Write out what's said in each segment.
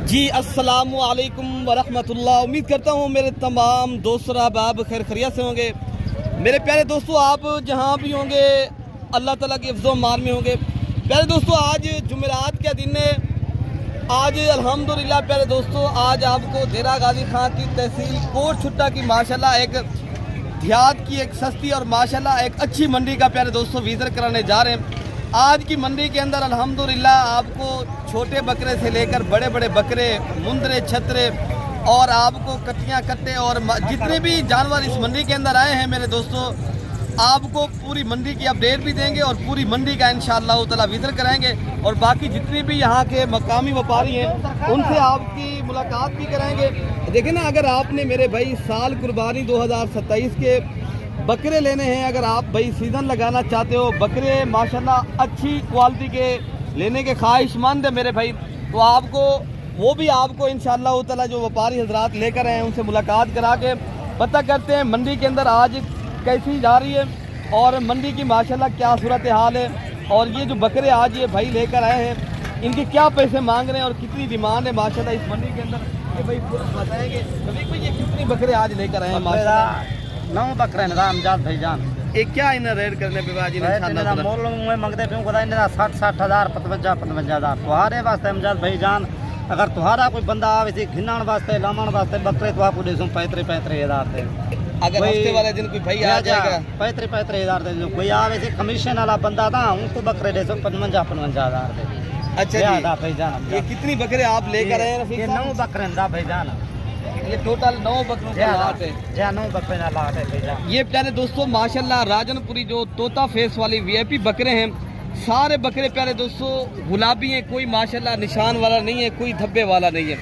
जी अस्सलामु अलैकुम वरहमतुल्लाह। उम्मीद करता हूँ मेरे तमाम दोस्त अहबाब खैर खैरियत से होंगे। मेरे प्यारे दोस्तों, आप जहाँ भी होंगे अल्लाह ताला के हिफ्ज़ व अमान में होंगे। प्यारे दोस्तों, आज जुमेरात का दिन है। आज अल्हम्दुलिल्लाह प्यारे दोस्तों, आज आपको देरा गाजी खां की तहसील कोट छुट्टा की माशाल्लाह एक देहात की एक सस्ती और माशाल्लाह एक अच्छी मंडी का प्यारे दोस्तों विज़िट कराने जा रहे हैं। आज की मंडी के अंदर अल्हम्दुलिल्लाह आपको छोटे बकरे से लेकर बड़े बड़े बकरे, मुंदरे, छतरे और आपको कट्टियाँ कट्टे और जितने भी जानवर इस मंडी के अंदर आए हैं मेरे दोस्तों, आपको पूरी मंडी की अपडेट भी देंगे और पूरी मंडी का इंशाअल्लाह ताला विज़िट कराएंगे। और बाकी जितने भी यहाँ के मकामी व्यापारी हैं उनसे आपकी मुलाकात भी कराएंगे। देखें ना, अगर आपने मेरे भाई साल कुर्बानी 2027 के बकरे लेने हैं, अगर आप भाई सीज़न लगाना चाहते हो, बकरे माशाल्लाह अच्छी क्वालिटी के लेने के ख्वाहिशमंद है मेरे भाई, तो आपको वो भी आपको इंशाअल्लाह ताला जो व्यापारी हजरात लेकर आए हैं उनसे मुलाकात करा के पता करते हैं मंडी के अंदर आज कैसी जा रही है और मंडी की माशाल्लाह क्या सूरत हाल है। और ये जो बकरे आज ये भाई लेकर आए हैं इनके क्या पैसे मांग रहे हैं और कितनी डिमांड है माशाल्लाह इस मंडी के अंदर, ये भाई बताएंगे। तो ये कितनी बकरे आज लेकर आए हैं माशाल्लाह? 9 बकरे रामजात भाईजान। एक क्या इन रेड करने पे आज मोल में मंगते पे कदा इन्हें 60 हज़ार 55 हज़ार तुम्हारे वास्ते अमजाद भाईजान। अगर तुम्हारा कोई बंदा आवे सी घिनाण वास्ते लामण वास्ते बकरे तो आपको देसूं 35 हज़ार दे। अगर हफ्ते वाले दिन कोई भाई आ जाएगा 35 हज़ार दे। कोई आवे सी कमीशन वाला बंदा था उनको बकरे देसूं 55 हज़ार दे। अच्छा भाईजान, ये कितनी बकरे आप लेकर आए हैं? ये 9 बकरे भाईजान। ये टोटल 9 बकरों का लाट है। 9 बकरे का लाट है भाईजान। ये प्यारे दोस्तों माशाल्लाह राजनपुरी जो तोता फेस वाली वीआईपी बकरे हैं, सारे बकरे प्यारे दोस्तों गुलाबी हैं, कोई माशाल्लाह निशान वाला नहीं है, कोई धब्बे वाला नहीं है।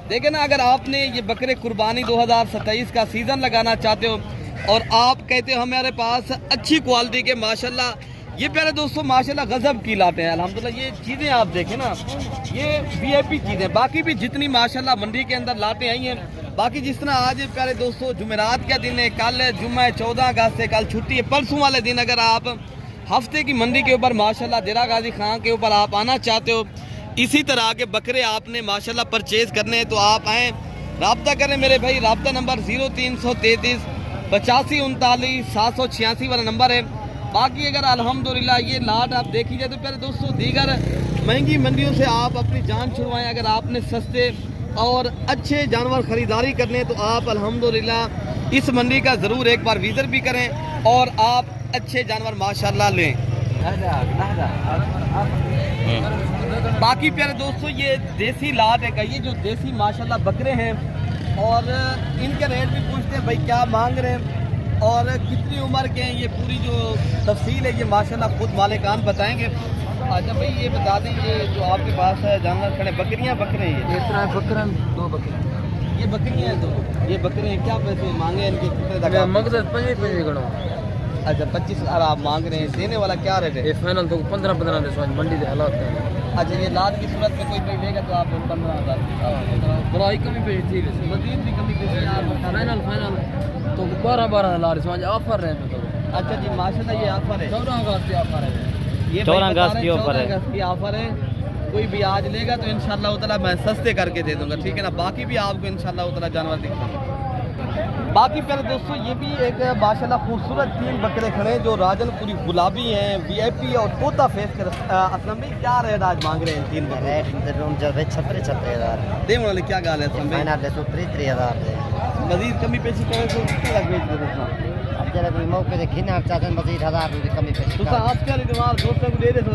देखें ना, अगर आपने ये बकरे कुर्बानी 2027 का सीज़न लगाना चाहते हो और आप कहते हो हमारे पास अच्छी क्वालिटी के माशाल्लाह, ये प्यारे दोस्तों माशाल्लाह गजब की लाते हैं अल्हम्दुलिल्लाह। ये चीज़ें आप देखें ना, ये वीआईपी चीज़ें, बाकी भी जितनी माशाल्लाह मंडी के अंदर लाते आई हैं, बाकी जिस तरह आज प्यारे दोस्तों जुमेरात का दिन है, कल जुम्मा 14 अगस्त है, कल छुट्टी है, परसों वाले दिन अगर आप हफ्ते की मंडी के ऊपर माशाल्लाह देरा गाजी खां के ऊपर आप आना चाहते हो, इसी तरह के बकरे आपने माशाल्लाह परचेज़ करने हैं तो आप आएँ, रब्ता करें मेरे भाई। रब्ता नंबर 0333 85 39 786 वाला नंबर है। बाकी अगर अल्हम्दुलिल्लाह ये लाट आप देखी जाए तो प्यारे दोस्तों दीगर महंगी मंडियों से आप अपनी जान छुड़वाएं। अगर आपने सस्ते और अच्छे जानवर ख़रीदारी करने तो आप अल्हम्दुलिल्लाह इस मंडी का ज़रूर एक बार विज़िट भी करें और आप अच्छे जानवर माशाल्लाह लें। बाकी प्यारे दोस्तों ये देसी लाट है का, ये जो देसी माशाल्लाह बकरे हैं और इनके रेट भी पूछते हैं भाई क्या मांग रहे हैं और कितनी उम्र के हैं, ये पूरी जो तफसील है ये माशाल्लाह खुद मालिकान बताएंगे। अच्छा भाई ये बता दें, ये जो आपके पास है जानवर खड़े बकरियां बकरे हैं, ये इतना बकरन 2 बकरे, ये बकरियां हैं 2, ये बकरे हैं, क्या पैसे मांगे इनके कितने तक? मकसद 25 गणो। अच्छा 25,000 आप मांग रहे हैं, देने वाला क्या रेट है? ये फाइनल तो 15 दे मंडी के हालात है। अच्छा ये लाट की सूरत में कोई भाई लेगा तो आप 15,000 बड़ा कमी पे ठीक है, मजीद भी कमी पेशी आप फाइनल तो 12 हज़ार समझ ऑफर है तो। अच्छा जी माशाल्लाह ये ऑफर है 14 अगस्त की ऑफर है, ये 14 अगस्त की ऑफर है, 14 अगस्त की ऑफर है। कोई भी आज लेगा तो इंशाल्लाह ताला मैं सस्ते करके दे दूंगा, ठीक है ना। बाकी भी आपको इंशाल्लाह ताला जानवर दिखाऊंगा। बाकी प्यारे दोस्तों ये भी एक माशाल्लाह खूबसूरत 3 बकरे खड़े हैं जो राजनपुरी गुलाबी हैं, वीआईपी और तोता फेस के। असलम भाई क्या रेट आज मांग रहे हैं 3 बकरे? 36 हज़ार दे वाले क्या गाल है असलम भाई? 33 हज़ार दे। मजीद कमी पेशी करे तो कितने लग बेच दे दोस्तों? अब जरा कोई मौके से खिना चाहते हैं मजीद 1000 रुपये कमी पेशी तो आप क्या दिमाग दोस्तों को दे दे तो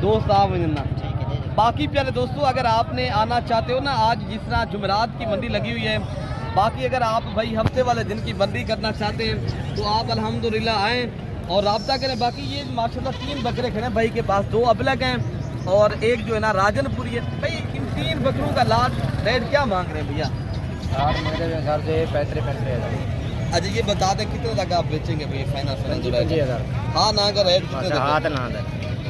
दोस्त आप ना। बाकी प्यारे दोस्तों अगर आपने आना चाहते हो ना, आज जिस तरह जुमेरात की मंडी लगी हुई है, बाकी अगर आप भाई हफ्ते वाले दिन की मंडी करना चाहते हैं तो आप अल्हम्दुलिल्लाह आएँ और रब्ता करें। बाकी ये माशाल्लाह 3 बकरे खड़े हैं भाई के पास, 2 अबलग हैं और एक जो है ना राजनपुरी है। भाई इन 3 बकरों का लाट रेट क्या मांग रहे हैं भैया? यार मेरे घर से 35 हज़ार। अच्छा ये बता दें कितने तक आप बेचेंगे भैया? फाइनल 25,000। हाँ ना अगर रेट कितने तक? हाथ ना दे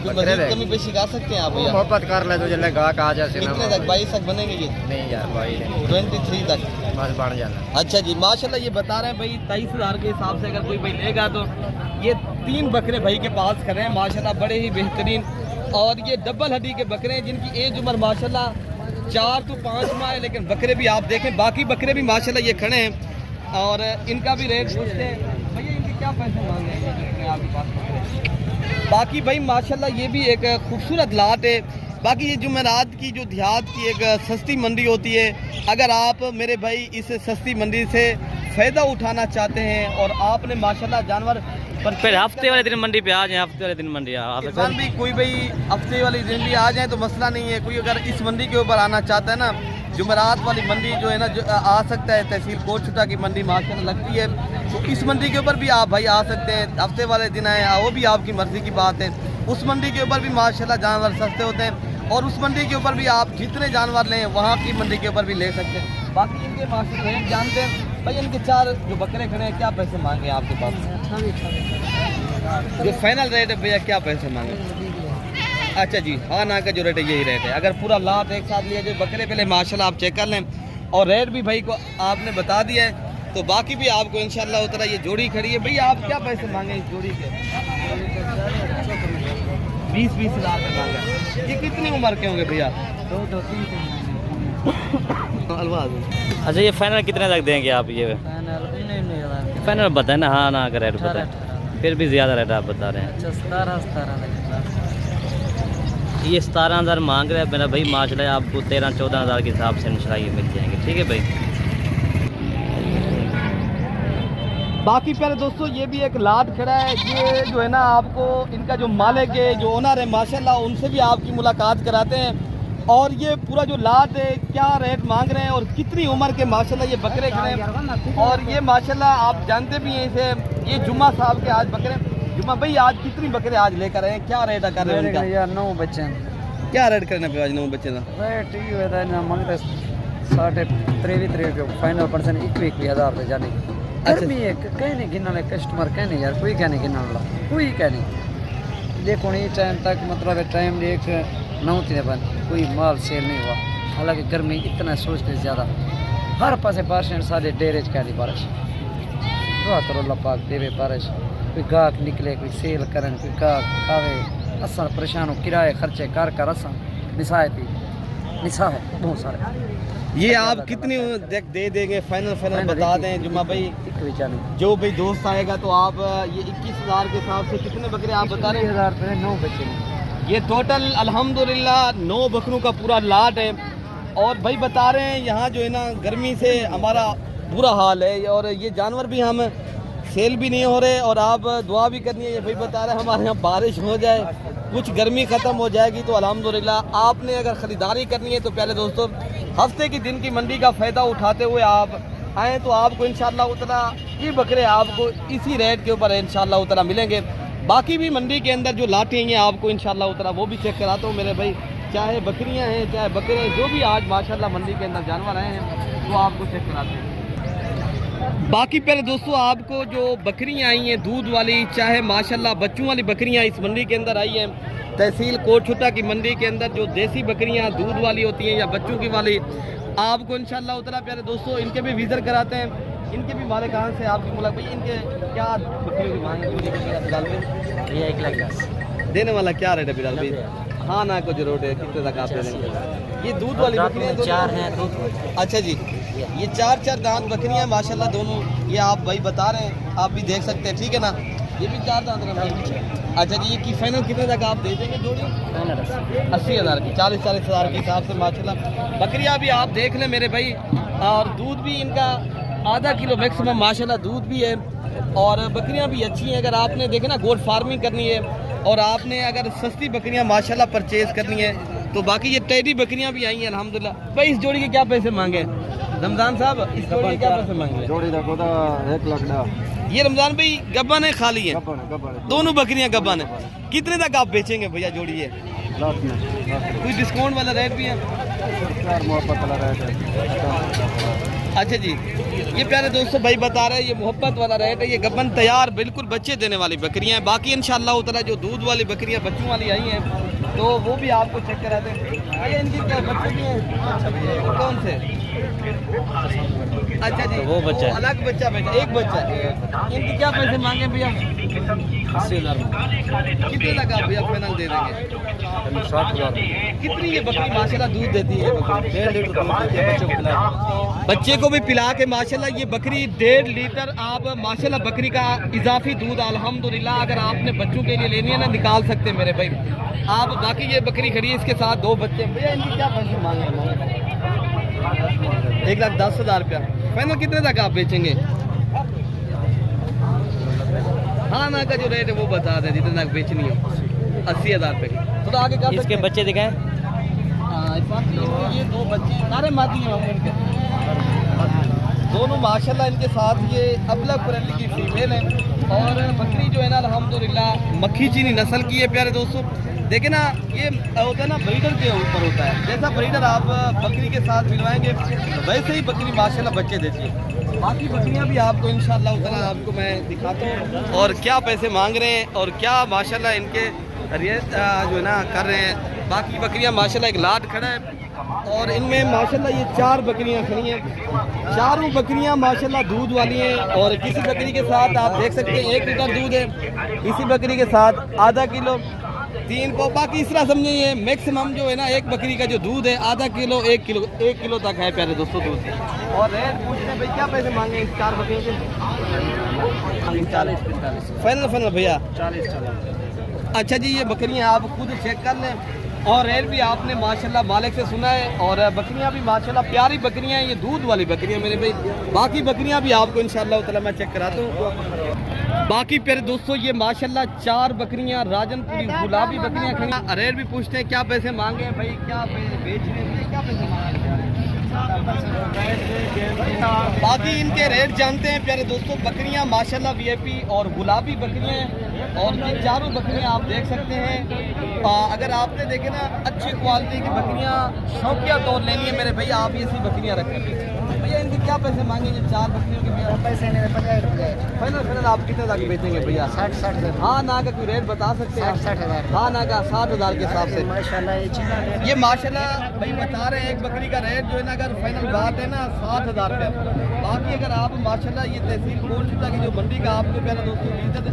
मजीद कमी पेशी कर सकते हैं आप भैया? मोहब्बत कर ले तो जल्दी गाहक आ जाए। कितने तक? 22 तक बनेंगे ये? नहीं यार भाई 23 तक बस बढ़ जाना। अच्छा जी माशाल्लाह ये बता रहे हैं भाई 23,000 के हिसाब से अगर कोई भाई लेगा तो ये 3 बकरे भाई के पास खड़े हैं माशाल्लाह, बड़े ही बेहतरीन और ये डबल हड्डी के बकरे हैं जिनकी एज उम्र माशाल्लाह 4 तो 5 माह है, लेकिन बकरे भी आप देखें, बाकी बकरे भी माशाल्लाह ये खड़े हैं और इनका भी रेट पूछते हैं। भैया इनके क्या पैसे मांगे हैं आपके पास? बाकी भाई माशाल्लाह ये भी एक खूबसूरत लाट है। बाकी ये जुमेरात की जो देहात की एक सस्ती मंडी होती है, अगर आप मेरे भाई इस सस्ती मंडी से फ़ायदा उठाना चाहते हैं और आपने माशाल्लाह जानवर फिर हफ्ते वाले दिन मंडी पे आ जाए, हफ्ते वाले दिन मंडी किसान भी कोई भाई हफ्ते वाली दिन भी आ जाए तो मसला नहीं है। कोई अगर इस मंडी के ऊपर आना चाहता है ना, जुमेरात वाली मंडी जो है ना, जो आ सकता है। तहसील कोटछुटा की मंडी माशाल्लाह लगती है, तो इस मंडी के ऊपर भी आप भाई आ सकते हैं। हफ्ते वाले दिन आए, वो भी आपकी मर्ज़ी की बात है। उस मंडी के ऊपर भी माशाल्लाह जानवर सस्ते होते हैं और उस मंडी के ऊपर भी आप जितने जानवर लें वहाँ की मंडी के ऊपर भी ले सकते हैं। बाकी इनके माशाल्लाह रेट जानते हैं भाई। इनके 4 जो बकरे खड़े हैं क्या पैसे मांगे आपके पास? जो फाइनल रेट है भैया क्या पैसे मांगे? अच्छा जी, हाँ ना का जो रेट है यही रेट है। अगर पूरा लाट एक साथ लिया जाए बकरे पहले माशाल्लाह आप चेक कर लें और रेट भी भाई को आपने बता दिया है, तो बाकी भी आपको इंशाल्लाह उतना। ये जोड़ी खड़ी है भैया, आप क्या पैसे मांगे इस जोड़ी के? 20-20 हज़ार में मांगा। ये कितनी उम्र के होंगे भैया? 2-3 अच्छा ये फाइनल कितने तक देंगे आप? ये फाइनल बताएं ना, हाँ ना का रेट बताएं, फिर भी ज़्यादा रेट आप बता रहे हैं। 17 ये 17,000 मांग रहे हैं मेरा भाई, माशाल्लाह आपको 13-14 हज़ार के हिसाब से इंशाल्लाह ये मिल जाएंगे। ठीक है भाई। बाकी प्यारे दोस्तों ये भी एक लाट खड़ा है। ये जो है ना आपको इनका जो मालिक है, जो ओनर है माशाल्लाह, उनसे भी आपकी मुलाकात कराते हैं। और ये पूरा जो लाट है क्या रेट मांग रहे हैं और कितनी उम्र के माशाल्लाह ये बकरे खड़े हैं। और ये माशाल्लाह आप जानते भी हैं इसे, ये जुम्मा साहब के आज बकरे। जुम्मा भाई आज कितनी बकरे आज लेकर आए हैं, क्या रेट कर रहे हैं उनका? यार 9 बच्चे क्या रेट करने पे आज 9 बच्चे का रेट ही होता है ना, मांगते 23 फाइनल परसेंट 21,000 रुपये जाने। गर्मी है, कहने गिनने कस्टमर कहने यार, कोई कहने गिनने वाला कोई कहने। देखो नहीं टाइम तक मतलब टाइम एक 9 बंद कोई माल सेल नहीं हुआ। हालांकि गर्मी इतना सोचते ज़्यादा हर पासे बारिश सारे डेरे च कहनी बारिश। दुआ करो अल्लाह पाक देवे बारिश, कोई गाहक निकले, कोई सेल करन, कोई गाहक आवे। असा परेशान हो, किराए खर्चे कर असा निशा है बहुत सारे। ये आप कितनी दे देंगे? फाइनल बता दें जुम्मा भाई। जो भाई दोस्त आएगा तो आप ये 21,000 के हिसाब से कितने बकरे आप बता रहे हैं? 21,000 रुपये 9 बच्चे। ये टोटल अल्हम्दुलिल्लाह 9 बकरों का पूरा लाट है। और भाई बता रहे हैं यहाँ जो है ना गर्मी से हमारा बुरा हाल है और ये जानवर भी हम सेल भी नहीं हो रहे। और आप दुआ भी करनी है। ये भाई बता रहे हैं हमारे यहाँ बारिश हो जाए, कुछ गर्मी ख़त्म हो जाएगी तो अल्हम्दुलिल्लाह। आपने अगर ख़रीदारी करनी है तो पहले दोस्तों हफ्ते की दिन की मंडी का फ़ायदा उठाते हुए आप आएँ तो आपको इंशाल्लाह उतना ये बकरे आपको इसी रेट के ऊपर इंशाल्लाह उतना मिलेंगे। बाकी भी मंडी के अंदर जो लाटें हैं आपको इंशाल्लाह उतना वो भी चेक कराता हूँ मेरे भाई। चाहे बकरियाँ हैं चाहे बकरे हैं, जो भी आज माशाल्लाह मंडी के अंदर जानवर आए हैं वो आपको चेक कराते हैं। बाकी पहले दोस्तों आपको जो बकरियाँ आई हैं दूध वाली, चाहे माशाल्लाह बच्चों वाली बकरियाँ इस मंडी के अंदर आई हैं। तहसील कोटछुटा की मंडी के अंदर जो देसी बकरियाँ दूध वाली होती हैं या बच्चों की वाली, आपको इंशाल्लाह उतना प्यारे दोस्तों इनके भी विज़िट कराते हैं। इनके भी मालिक कहाँ से आपकी मुलाकात भाई? इनके क्या बकरियों की मांग है फिलहाल में? ये 1,10,000 देने वाला क्या रेट है फिलहाल भाई? हाँ ना को जरूर है, कितने तक आप दे देंगे? ये दूध वाली बकरियाँ 4 हैं दूध। अच्छा जी, ये 4 दांत बकरियाँ माशाल्लाह दोनों, ये आप भाई बता रहे हैं, आप भी देख सकते हैं। ठीक है ना, ये भी 4 दांत है। अच्छा जी, ये की फाइनल कितने तक आप दे देंगे जोड़ी? 80,000 की, 40-40 हज़ार के हिसाब से माशाल्लाह बकरियाँ भी आप देख लें मेरे भाई। और दूध भी इनका आधा किलो मैक्सिमम माशाल्लाह दूध भी है और बकरियां भी अच्छी हैं। अगर आपने देखे ना गोट फार्मिंग करनी है और आपने अगर सस्ती बकरियां माशाल्लाह परचेज़ करनी है तो बाकी ये टेडी बकरियां भी आई हैं अल्हम्दुलिल्लाह। भाई इस जोड़ी के क्या पैसे मांगे रमज़ान साहब? इस जोड़ी के क्या पैसे मांगे? जोड़ी का 1,00,000। ये रमज़ान भाई गब्बन है खाली है? दोनों बकरियां गब्बन है। कितने तक आप बेचेंगे भैया जोड़ी? ये कोई डिस्काउंट वाला रेट भी है? अच्छा जी, ये प्यारे दोस्तों भाई बता रहे हैं ये मोहब्बत वाला रेट है। ये गब्बन तैयार बिल्कुल बच्चे देने वाली बकरियां हैं। बाकी इंशाल्लाह उतना जो दूध वाली बकरियां बच्चों वाली आई हैं तो वो भी आपको चेक कराते हैं। भैया इनकी क्या बच्चे भी हैं? कौन से? अच्छा जी, तो वो बच्चा है। अलग बच्चा बेटा, एक बच्चा है। इनके क्या पैसे मांगे भैया? 80,000 कितने तक आप भैया फाइनल दे देंगे? 60,000 कितनी ये बकरी माशाल्लाह दूध देती है? बकरी 1.5 लीटर दूध देती है बच्चों को पिला बच्चे को भी पिला के माशाल्लाह ये बकरी 1.5 लीटर आप माशाल्लाह बकरी का इजाफी दूध अल्हम्दुलिल्लाह अगर आपने बच्चों के लिए लेनी है ना निकाल सकते हैं मेरे भाई आप। बाकी ये बकरी खड़ी है, इसके साथ 2 बच्चे। भैया इनकी क्या पैसे मांगे? 1,10,000 रुपया। फाइनल कितने तक आप बेचेंगे? हाँ ना का जो रेट है वो बता दें जितने तक बेचनी हो। 80,000 रुपये की। थोड़ा आगे कर इसके बच्चे दिखाएं। ये 2 बच्चे सारे मादी हैं इनके दोनों माशाल्लाह। इनके साथ ये अबला कुरैली की फीमेल है और बकरी जो है ना अल्हम्दुलिल्लाह मक्खी चीनी नस्ल की है। प्यारे दोस्तों देखिए ना, ये होता है ना ब्रीडर के ऊपर होता है। जैसा ब्रीडर आप बकरी के साथ मिलवाएंगे वैसे ही बकरी माशाल्लाह बच्चे देती है। बाकी बकरियां भी आपको इंशाल्लाह ताला आपको मैं दिखाता हूँ और क्या पैसे मांग रहे हैं और क्या माशाल्लाह इनके रेट जो है ना कर रहे हैं। बाकी बकरियां माशाल्लाह एक लाट खड़ा है और इनमें माशाल्लाह ये 4 बकरियां खड़ी हैं। चारों बकरियां माशाल्लाह दूध वाली हैं और किसी बकरी के साथ आप देख सकते हैं 1 लीटर दूध है, किसी बकरी के साथ आधा किलो, 3 को। बाकी इस तरह समझिए ये मैक्सिमम जो है ना एक बकरी का जो दूध है आधा किलो 1 किलो तक है प्यारे दोस्तों दूध। और रेट पूछते हैं भाई क्या पैसे मांगे इस 4 बकरियों के? 40-45 फाइनल भैया 40। अच्छा जी, ये बकरियां आप खुद चेक कर लें और रेट भी आपने माशाल्लाह मालिक से सुना है और बकरियां भी माशाल्लाह प्यारी बकरियां हैं। ये दूध वाली बकरियां मेरे भाई। बाकी बकरियां भी आपको इंशाल्लाह ताला मैं चेक कराता हूँ। बाकी प्यारे दोस्तों ये माशाल्लाह 4 बकरियां राजनपुरी गुलाबी बकरियां खड़ी। रेट भी पूछते हैं क्या पैसे मांगे हैं भाई, क्या पैसे बेच रहे हैं, क्या पैसे मांगे? बाकी इनके रेट जानते हैं प्यारे दोस्तों। बकरियां माशाल्लाह वीआईपी और गुलाबी बकरियां हैं और ये चारों बकरियां आप देख सकते हैं। अगर आपने देखे ना अच्छी क्वालिटी की बकरियां शौकिया तौर लेनी है मेरे भैया आप ऐसी बकरियां रखें। भैया इनके क्या पैसे मांगेंगे 4 बकरियों के? भैया पैसे नहीं 50 फाइनल आप कितने तक बेचेंगे भैया? 60 हाँ ना का कोई रेट बता सकते हैं? 60,000 हाँ ना का 60,000 के हिसाब से। माशाल्लाह ये माशाल्लाह भाई बता रहे हैं एक बकरी का रेट जो है ना अगर फाइनल बात है ना 60,000 रुपये। बाकी अगर आप माशाल्लाह ये तहसील कोटशुदा की जो मंडी का आपको प्यारे दोस्तों इज्जत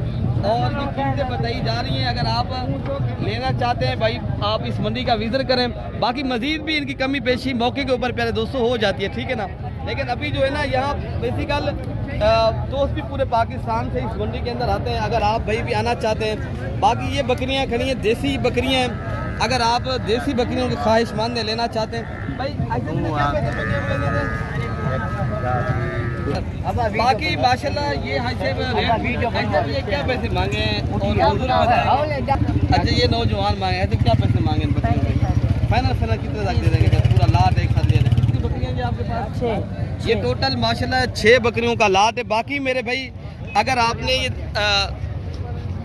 और ये कीमतें बताई जा रही हैं। अगर आप लेना चाहते हैं भाई आप इस मंडी का विजिट करें। बाकी मजीद भी इनकी कमी पेशी मौके के ऊपर प्यारे दोस्तों हो जाती है, ठीक है ना। लेकिन अभी जो है ना यहाँ बेसिकल दोस्त भी पूरे पाकिस्तान से इस मंडी के अंदर आते हैं। अगर आप भाई भी आना चाहते हैं। बाकी ये बकरियां खड़ी हैं देसी बकरियां हैं। अगर आप देसी बकरियों की ख्वाहिशमंद लेना चाहते हैं भाई बाकी माशाल्लाह ये ये क्या पैसे मांगे हैं और हुजूर बताएं। अच्छा ये नौजवान मांगे हैं तो क्या पैसे मांगे फाइनल कितने तक दे देंगे? पूरा लाट एक साथ ले रहे हैं। कितनी बकरियां हैं आपके पास? 6। ये टोटल माशाल्लाह 6 बकरियों का लाट है। बाकी मेरे भाई अगर आपने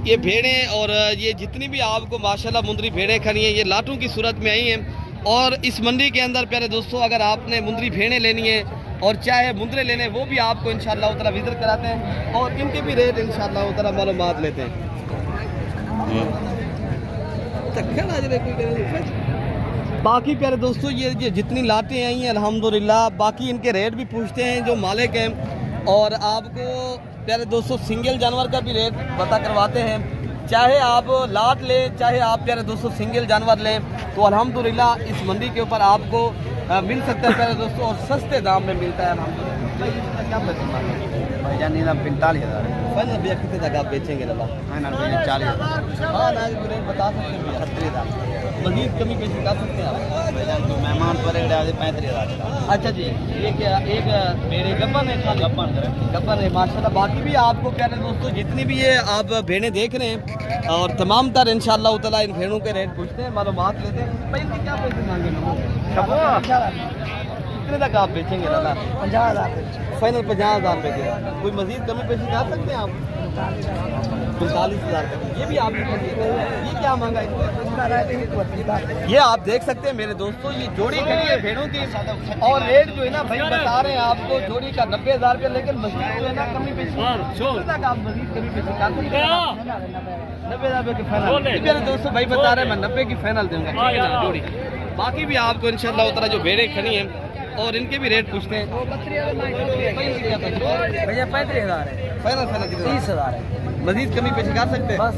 ये भेड़ें और ये जितनी भी आपको माशाल्लाह मुंदरी भेड़ें खड़ी हैं ये लाटों की सूरत में आई हैं। और इस मंडी के अंदर प्यारे दोस्तों अगर आपने मुंदरी भेड़ें लेनी है और चाहे मुंदरे लेने वो भी आपको इंशाल्लाह उतना विजिट कराते हैं और इनके भी रेट इंशाल्लाह उतना मालूमात लेते हैं। बाकी प्यारे दोस्तों ये जितनी लाटें आई हैं अल्हम्दुलिल्लाह। बाकी इनके रेट भी पूछते हैं जो मालिक हैं और आपको प्यारे दोस्तों सिंगल जानवर का भी रेट पता करवाते हैं। चाहे आप लाट लें चाहे आप प्यारे दोस्तों सिंगल जानवर लें तो अल्हम्दुलिल्लाह इस मंडी के ऊपर आपको मिल सकता है प्यारे दोस्तों और सस्ते दाम में मिलता है अल्हम्दुलिल्लाह। क्या पैसे मांगे? 45,000 फाइनल भैया कितने तक आप बेचेंगे? 40,000 हाँ ना रेट बता सकते हैं भैया? 70,000 मजीद कमी पेशी कर सकते हैं आप? जो मेहमान पर 35,000। अच्छा जी ये क्या एक मेरे गब्बन है? गब्बन है माशाल्लाह। बाकी भी आपको प्यारे दोस्तों जितनी भी ये आप भेड़ें देख रहे हैं और तमाम तर इंशाल्लाह ताला इन भेड़ों के रेट पूछते हैं मालूमात लेते हैं। भाई इनके क्या पैसे मांगे? कितने तक आप बेचेंगे? 50,000 फाइनल 50,000 रुपये के। कोई मजीद कमी पेशी कर सकते हैं आप? 45,000 रुपये। ये भी आप ये क्या मांगा? ये आप देख सकते हैं मेरे दोस्तों ये जोड़ी खड़ी है भेड़ों की और रेट जो है ना भाई बता रहे हैं आपको जोड़ी का 90,000 रुपये। लेकिन मजीद जो है ना कमी पेशी तक आप मजीद कमी पेशी कर सकते हैं। 90,000 रुपये की फाइनल मेरे दोस्तों भाई बता रहे हैं मैं 90 की फाइनल दूंगा, ठीक है ना जोड़ी। बाकी भी आपको इंशाल्लाह ताला जो भेड़ें खड़ी हैं और इनके भी रेट पूछते हैं। भैया 35,000 है, फाइनल फाइनल कितना? 30,000 है मजीद कमी पेश कर सकते हैं? बस।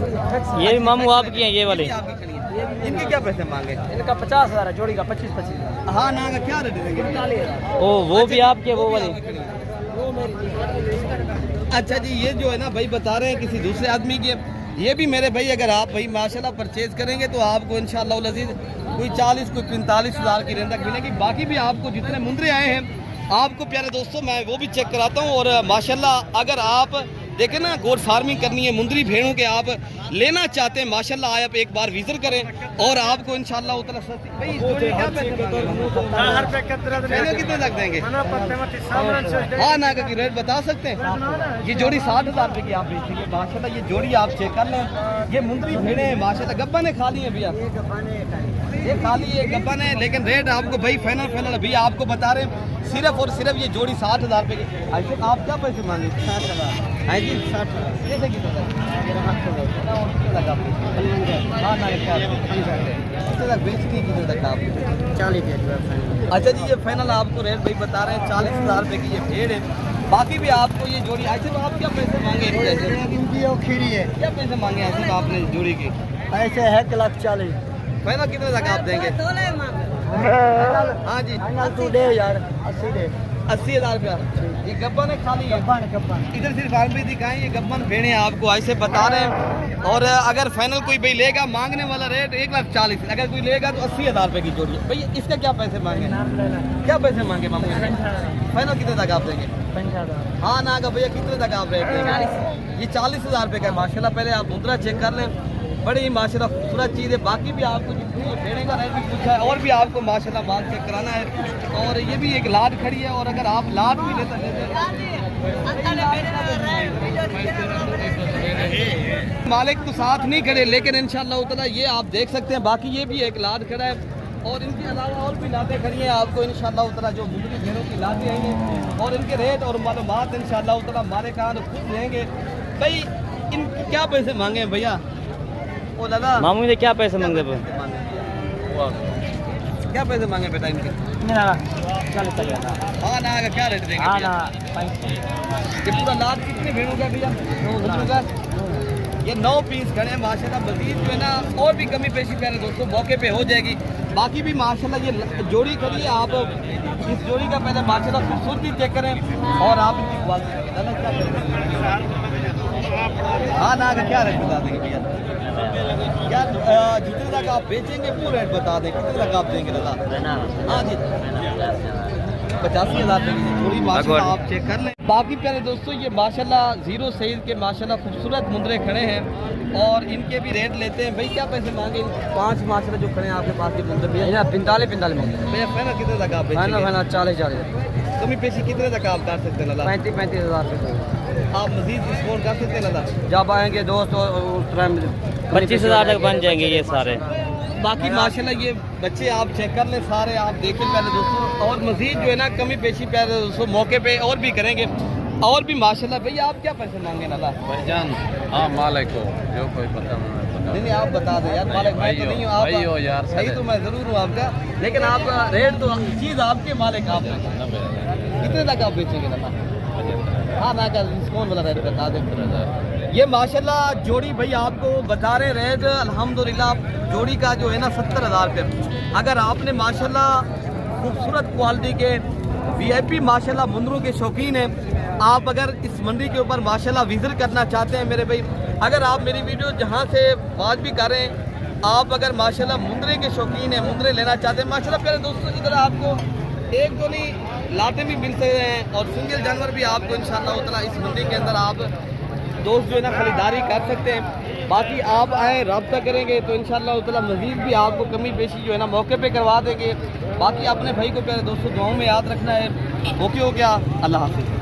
ये भी मामू आपकी हैं ये वाले? ये आपकी खड़ी है। इनके क्या पैसे मांगे? इनका 50,000 है, जोड़ी का 25,000। हाँ ना का क्या रेट देंगे? 40,000। ओ वो भी आपके वो वाले? अच्छा जी, ये जो है ना भाई बता रहे हैं किसी दूसरे आदमी के, ये भी मेरे भाई अगर आप भाई माशाल्लाह परचेज करेंगे तो आपको इंशाल्लाह अज़ीज़ कोई 40 कोई 45,000 की रेंज तक मिलेगी। बाकी भी आपको जितने मुंदरे आए हैं आपको प्यारे दोस्तों मैं वो भी चेक कराता हूँ। और माशाल्लाह अगर आप देखें ना गोट फार्मिंग करनी है मुंदरी भेड़ों के आप लेना चाहते हैं माशाल्लाह आप एक बार विजिट करें और आपको इंशाल्लाह उतना सस्ती भाई क्या कितने लग देंगे? हाँ ना का रेट बता सकते हैं? ये जोड़ी 60,000 रुपये की आप बेचेंगे माशाल्लाह। ये जोड़ी आप चेक कर लें, ये मुंदरी भेड़े हैं माशाल्लाह। गब्बा ने खा ली है भैया, ये खा ली है गब्बा ने, लेकिन रेट आपको भाई फाइनल भैया आपको बता रहे हैं सिर्फ और सिर्फ ये जोड़ी 60,000 रुपये की। ऐसे आप क्या पैसे मांगे? 60,000 है जी, 60,000 कैसे कितना लगा? हाँ ना क्या कितने तक बेचनी है? कितने तक आप? 40,000। अच्छा जी, ये फाइनल आपको रेट भाई बता रहे हैं 40,000 रुपये की ये भेड़ है। बाकी भी आपको ये जोड़ी ऐसे तो आप क्या पैसे मांगे? इनकी वो खीरी है, क्या पैसे मांगे ऐसे तो आपने जोड़ी की? ऐसे है 1,40,000। फाइनल कितने तक आप देंगे? हाँ जी, तू दे यार 80 दे। 80,000 रुपया। ये गब्बा ने खा ली है? इधर सिर्फ आप भी दिखाएं, ये गब्बन भेड़े आपको ऐसे बता रहे हैं। और अगर फाइनल कोई भाई लेगा मांगने वाला रेट 1,40,000, अगर कोई लेगा तो 80,000 रुपये की जोड़ी है। भैया इसका क्या पैसे मांगे? क्या पैसे मांगे मामू? फाइनल कितने तक आप देंगे? हाँ ना का भैया कितने तक आप रेट देंगे? ये 40,000 रुपये का है माशाल्लाह। पहले आप मुद्रा चेक कर लें, बड़ी माशाल्लाह खूबसूरत चीज़ है। बाकी भी आपको जितनी भेड़े का रेट भी पूछा है और भी आपको माशाल्लाह बात चेक कराना है। और ये भी एक लाट खड़ी है और अगर आप लाट भी लेते मालिक तो साथ नहीं खड़े, लेकिन इंशाल्लाह ताला ये आप देख सकते हैं। बाकी ये भी एक लाट खड़ा है और इनके अलावा और भी लाटें खड़ी हैं आपको इंशाल्लाह ताला जो मुंदरी भेड़ों की लाटें आएंगी और इनके रेट और मालूमात इंशाल्लाह ताला हमारे कान खुद लेंगे। भाई इन क्या पैसे मांगे हैं भैया? ओ दादा मामू ने क्या पैसे मांगे? क्या पैसे मांगे बेटा इनके? 40,000। हाँ ना का क्या रेट देंगे? ये पूरा लाट कितने भेड़ों का भैया? 9 का। ये 9 पीस खड़े हैं माशाल्लाह। मजीद जो है ना और भी कमी पेशी प्यारे दोस्तों मौके पे हो जाएगी। बाकी भी माशाल्लाह ये जोड़ी खड़ी है। आप इस जोड़ी का पहले माशाल्लाह खूबसूरती चेक करें और आप इनकी क्वालिटी क्या करेंगे? हाँ ना का क्या रेट बता देंगे भैया? क्या जितने तक आप बेचेंगे वो रेट बता दें, कितने तक आप देंगे दादा? हाँ जी 85,000 रुपये की थोड़ी माशाल्लाह आप चेक कर लें। बाकी प्यारे दोस्तों ये माशाल्लाह जीरो सईद के माशाल्लाह खूबसूरत मुंदरे खड़े हैं और इनके भी रेट लेते हैं। भाई क्या पैसे मांगे? 5 माशाल्लाह जो खड़े हैं आपके पास के मुंदरे भैया? 45 मांगे भैया। फाइनल कितने तक आप बेचेंगे? 40,000। कमी पेशी कितने तक आप कर सकते हैं लाला? 35,000 रुपये। आप मजीद डिस्काउंट कर सकते हैं लाला? जब आएंगे दोस्त उस टाइम 25,000 तक बन जाएंगे ये सारे। बाकी माशाल्लाह ये बच्चे आप चेक कर लें सारे, आप देखें पहले दोस्तों। और मजीद जो है ना कमी पेशी प्यारे दोस्तों मौके पे और भी करेंगे और भी माशाल्लाह। भैया आप क्या पैसे मांगे नाला? भाईजान हाँ मालिक हो जो कोई पता नहीं आप बता दें यार मालिक मैं तो नहीं हूँ। आप भाई हो यार, सही तो मैं ज़रूर हूँ आपका, लेकिन आपका रेट तो चीज़ आपके मालिक आप कितने तक आप बेचेंगे नाला? हाँ ना का डिस्काउंट वाला रेट बता दें। ये माशाल्लाह जोड़ी भाई आपको बता रहे रेट अल्हम्दुलिल्लाह जोड़ी का जो है ना 70,000 रुपये। अगर आपने माशाल्लाह खूबसूरत क्वालिटी के VIP माशाल्लाह मुंदरों के शौकीन हैं, आप अगर इस मंडी के ऊपर माशाल्लाह विजिट करना चाहते हैं मेरे भाई, अगर आप मेरी वीडियो जहाँ से वाच भी करें, आप अगर माशाल्लाह मुंदरे के शौकीन हैं, मुंदरे लेना चाहते हैं माशाल्लाह प्यारे दोस्तों इधर आपको एक दो नहीं लाटें भी मिल सकते हैं और सिंगल जानवर भी आपको इंशाल्लाह ताला इस मंडी के अंदर आप दोस्त जो है ना खरीदारी कर सकते हैं। बाकी आप आए रब्ता करेंगे तो इंशाल्लाह ताला मज़ीद भी आपको कमी पेशी जो है ना मौके पे करवा देंगे। बाकी अपने भाई को प्यारे दोस्तों दुआओं में याद रखना है। ओके हो गया, अल्लाह हाफिज़।